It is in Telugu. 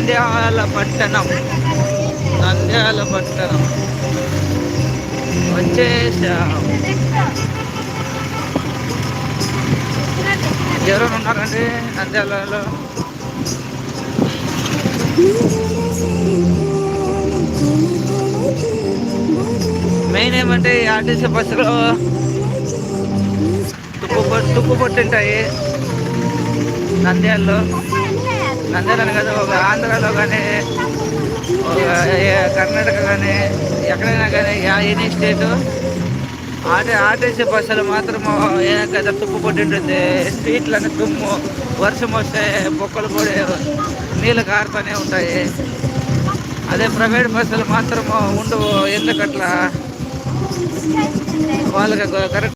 నంద్యాల పట్టణం, నంద్యాల పట్టణం వచ్చేసాం. ఎవరైనా ఉన్నారండి నంద్యాలలో? మెయిన్ ఏమంటే ఈ ఆర్టీసీ బస్సులో తుప్పు పట్టుంటాయి నంద్యాలలో. నంద్యాలని కదా, ఒక ఆంధ్రాలో కానీ, ఒక కర్ణాటక కానీ, ఎక్కడైనా కానీ ఎనీ స్టేటు ఆర్టీసీ బస్సులు మాత్రము కదా తుప్పు పట్టింటుంది. స్ట్రీట్లన్నీ తుమ్ము, వర్షం వస్తే బొక్కలు కూడా నీళ్ళు కారుతూనే ఉంటాయి. అదే ప్రైవేట్ బస్సులు మాత్రము ఉండవు. ఎందుకట్లా వాళ్ళకి కరెక్ట్